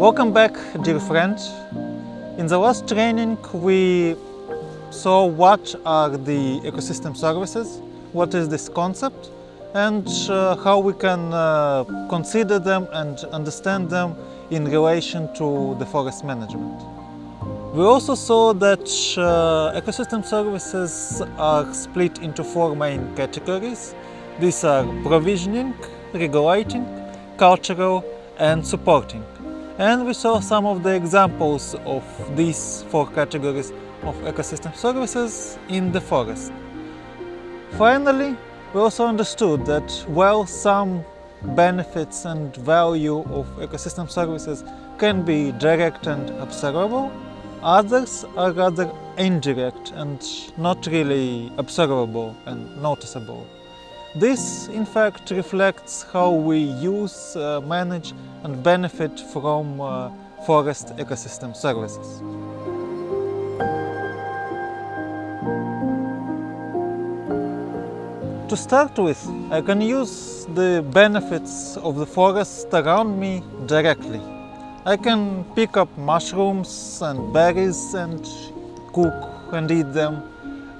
Welcome back, dear friend. In the last training we saw what are the ecosystem services, what is this concept, and how we can consider them and understand them in relation to the forest management. We also saw that ecosystem services are split into four main categories. These are provisioning, regulating, cultural, and supporting. And we saw some of the examples of these four categories of ecosystem services in the forest. Finally, we also understood that while some benefits and value of ecosystem services can be direct and observable, others are rather indirect and not really observable and noticeable. This, in fact, reflects how we use, manage and benefit from forest ecosystem services. To start with, I can use the benefits of the forest around me directly. I can pick up mushrooms and berries and cook and eat them.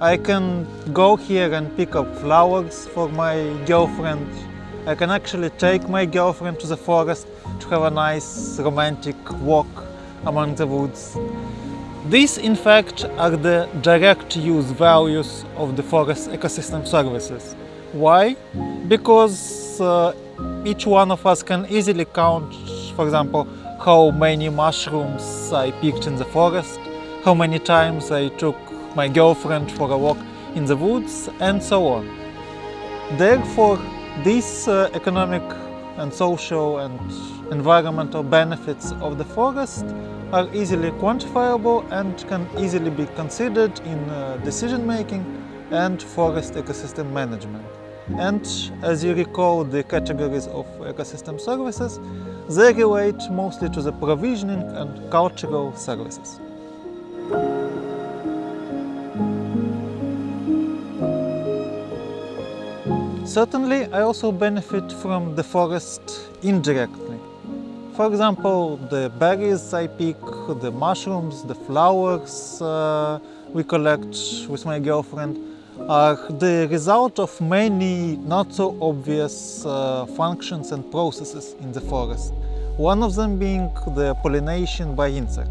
I can go here and pick up flowers for my girlfriend. I can actually take my girlfriend to the forest to have a nice romantic walk among the woods. These, in fact, are the direct use values of the forest ecosystem services. Why? Because each one of us can easily count, for example, how many mushrooms I picked in the forest, how many times I took my girlfriend for a walk in the woods, and so on. Therefore, these economic and social and environmental benefits of the forest are easily quantifiable and can easily be considered in decision making and forest ecosystem management. And as you recall the categories of ecosystem services, they relate mostly to the provisioning and cultural services. Certainly, I also benefit from the forest indirectly. For example, the berries I pick, the mushrooms, the flowers we collect with my girlfriend are the result of many not so obvious functions and processes in the forest. One of them being the pollination by insect.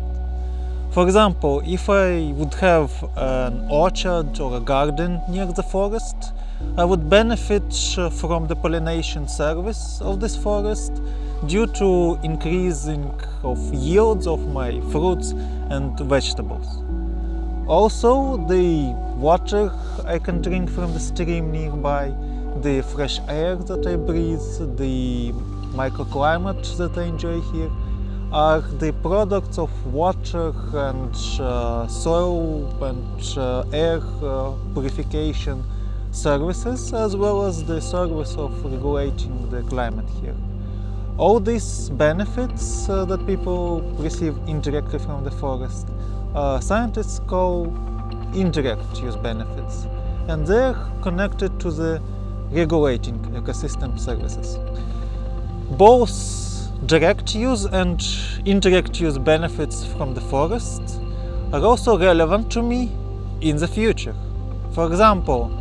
For example, if I would have an orchard or a garden near the forest, I would benefit from the pollination service of this forest due to increasing of yields of my fruits and vegetables. Also, the water I can drink from the stream nearby, the fresh air that I breathe, the microclimate that I enjoy here are the products of water and soil and air purification services, as well as the service of regulating the climate here. All these benefits that people receive indirectly from the forest, scientists call indirect use benefits, and they're connected to the regulating ecosystem services. Both direct use and indirect use benefits from the forest are also relevant to me in the future. For example,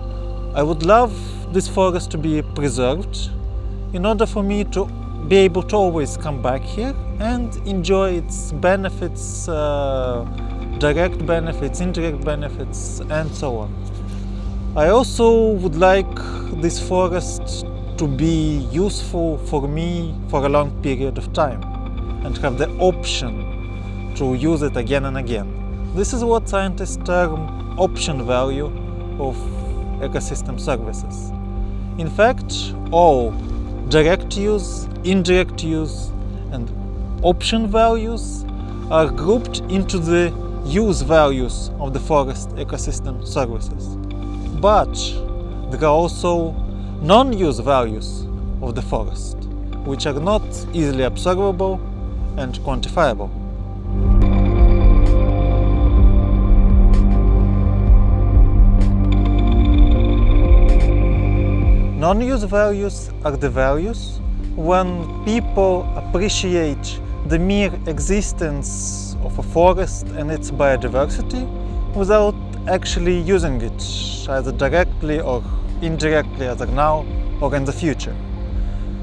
I would love this forest to be preserved in order for me to be able to always come back here and enjoy its benefits, direct benefits, indirect benefits, and so on. I also would like this forest to be useful for me for a long period of time and have the option to use it again and again. This is what scientists term option value of ecosystem services. In fact, all direct use, indirect use, and option values are grouped into the use values of the forest ecosystem services. But there are also non-use values of the forest, which are not easily observable and quantifiable. Non-use values are the values when people appreciate the mere existence of a forest and its biodiversity without actually using it, either directly or indirectly, either now or in the future.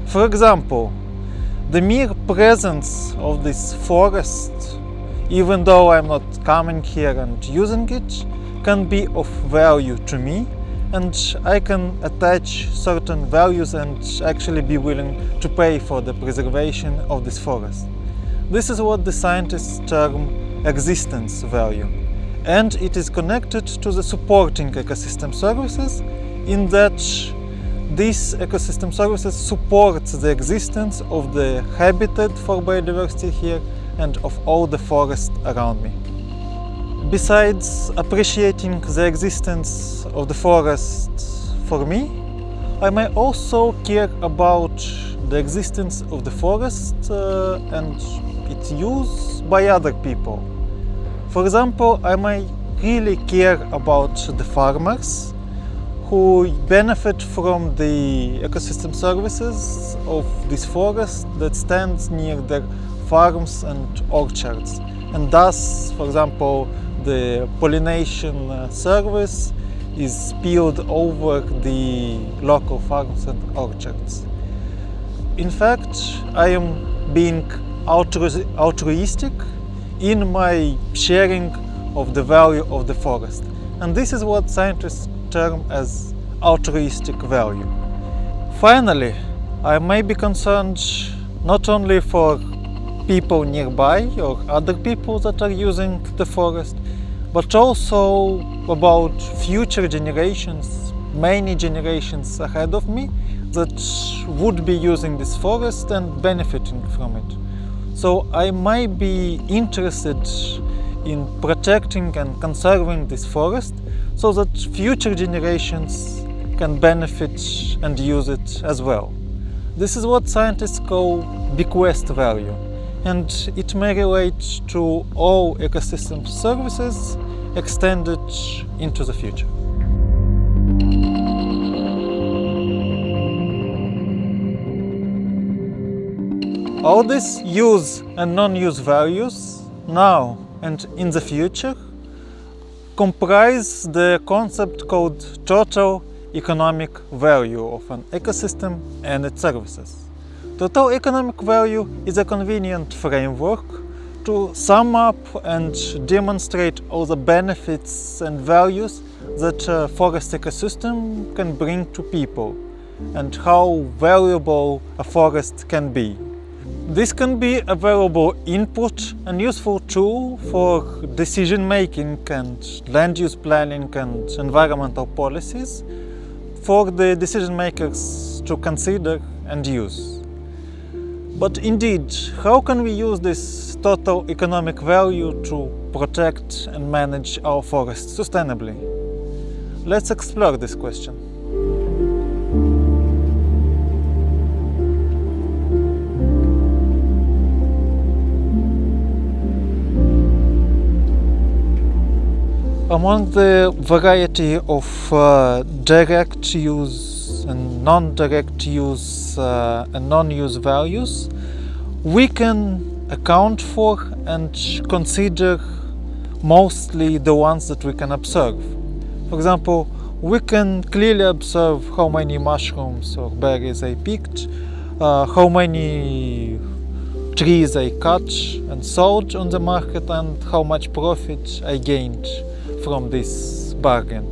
For example, the mere presence of this forest, even though I'm not coming here and using it, can be of value to me, and I can attach certain values and actually be willing to pay for the preservation of this forest. This is what the scientists term existence value, and it is connected to the supporting ecosystem services in that these ecosystem services support the existence of the habitat for biodiversity here and of all the forest around me. Besides appreciating the existence of the forest for me, I may also care about the existence of the forest and its use by other people. For example, I may really care about the farmers who benefit from the ecosystem services of this forest that stands near their farms and orchards. And thus, for example, the pollination service is spilled over the local farms and orchards. In fact, I am being altruistic in my sharing of the value of the forest. And this is what scientists term as altruistic value. Finally, I may be concerned not only for people nearby or other people that are using the forest, but also about future generations, many generations ahead of me, that would be using this forest and benefiting from it. So I might be interested in protecting and conserving this forest so that future generations can benefit and use it as well. This is what scientists call bequest value, and it may relate to all ecosystem services extended into the future. All these use and non-use values, now and in the future, comprise the concept called total economic value of an ecosystem and its services. Total economic value is a convenient framework to sum up and demonstrate all the benefits and values that a forest ecosystem can bring to people and how valuable a forest can be. This can be a valuable input and useful tool for decision making and land use planning and environmental policies for the decision makers to consider and use. But indeed, how can we use this total economic value to protect and manage our forests sustainably? Let's explore this question. Among the variety of direct use and non-direct use and non-use values, we can account for and consider mostly the ones that we can observe. For example, we can clearly observe how many mushrooms or berries I picked, how many trees I cut and sold on the market, and how much profit I gained from this bargain.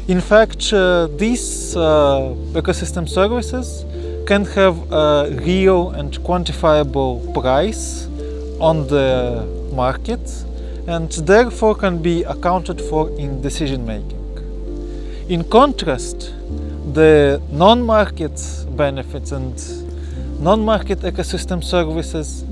In fact, these ecosystem services can have a real and quantifiable price on the market and therefore can be accounted for in decision making. In contrast, the non-market benefits and non-market ecosystem services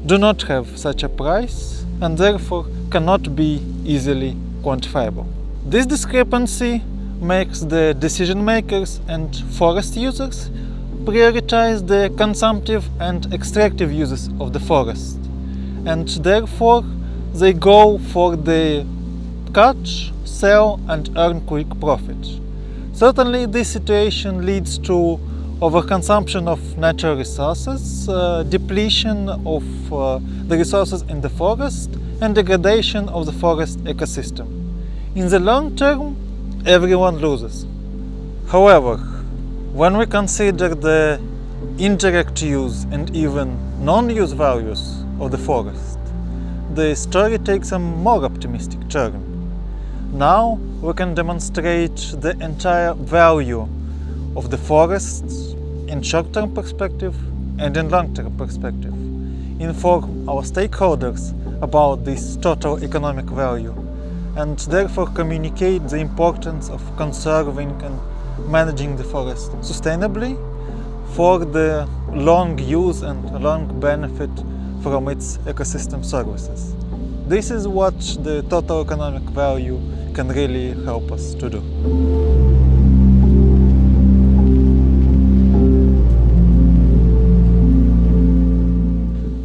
do not have such a price and therefore cannot be easily quantifiable. This discrepancy makes the decision makers and forest users prioritize the consumptive and extractive uses of the forest, and therefore they go for the cut, sell and earn quick profit. Certainly this situation leads to overconsumption of natural resources, depletion of the resources in the forest, and degradation of the forest ecosystem. In the long term, everyone loses. However, when we consider the indirect use and even non-use values of the forest, the story takes a more optimistic turn. Now we can demonstrate the entire value of the forests in short-term perspective and in long-term perspective, inform our stakeholders about this total economic value, and therefore communicate the importance of conserving and managing the forest sustainably for the long use and long benefit from its ecosystem services. This is what the total economic value can really help us to do.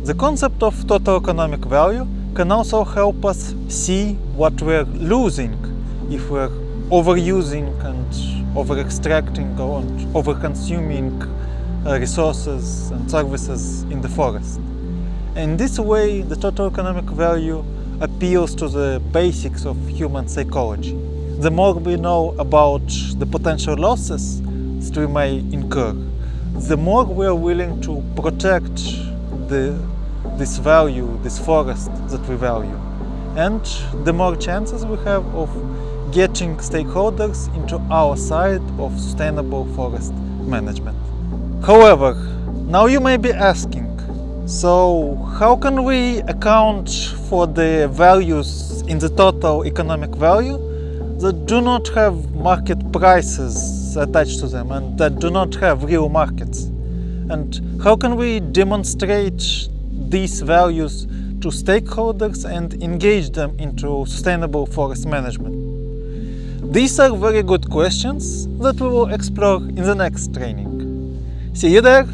The concept of total economic value can also help us see what we're losing if we're overusing and over-extracting or over-consuming resources and services in the forest. In this way, the total economic value appeals to the basics of human psychology. The more we know about the potential losses that we may incur, the more we are willing to protect this value, this forest that we value, and the more chances we have of getting stakeholders into our side of sustainable forest management. However, now you may be asking, so how can we account for the values in the total economic value that do not have market prices attached to them and that do not have real markets? And how can we demonstrate these values to stakeholders and engage them into sustainable forest management? These are very good questions that we will explore in the next training. See you there!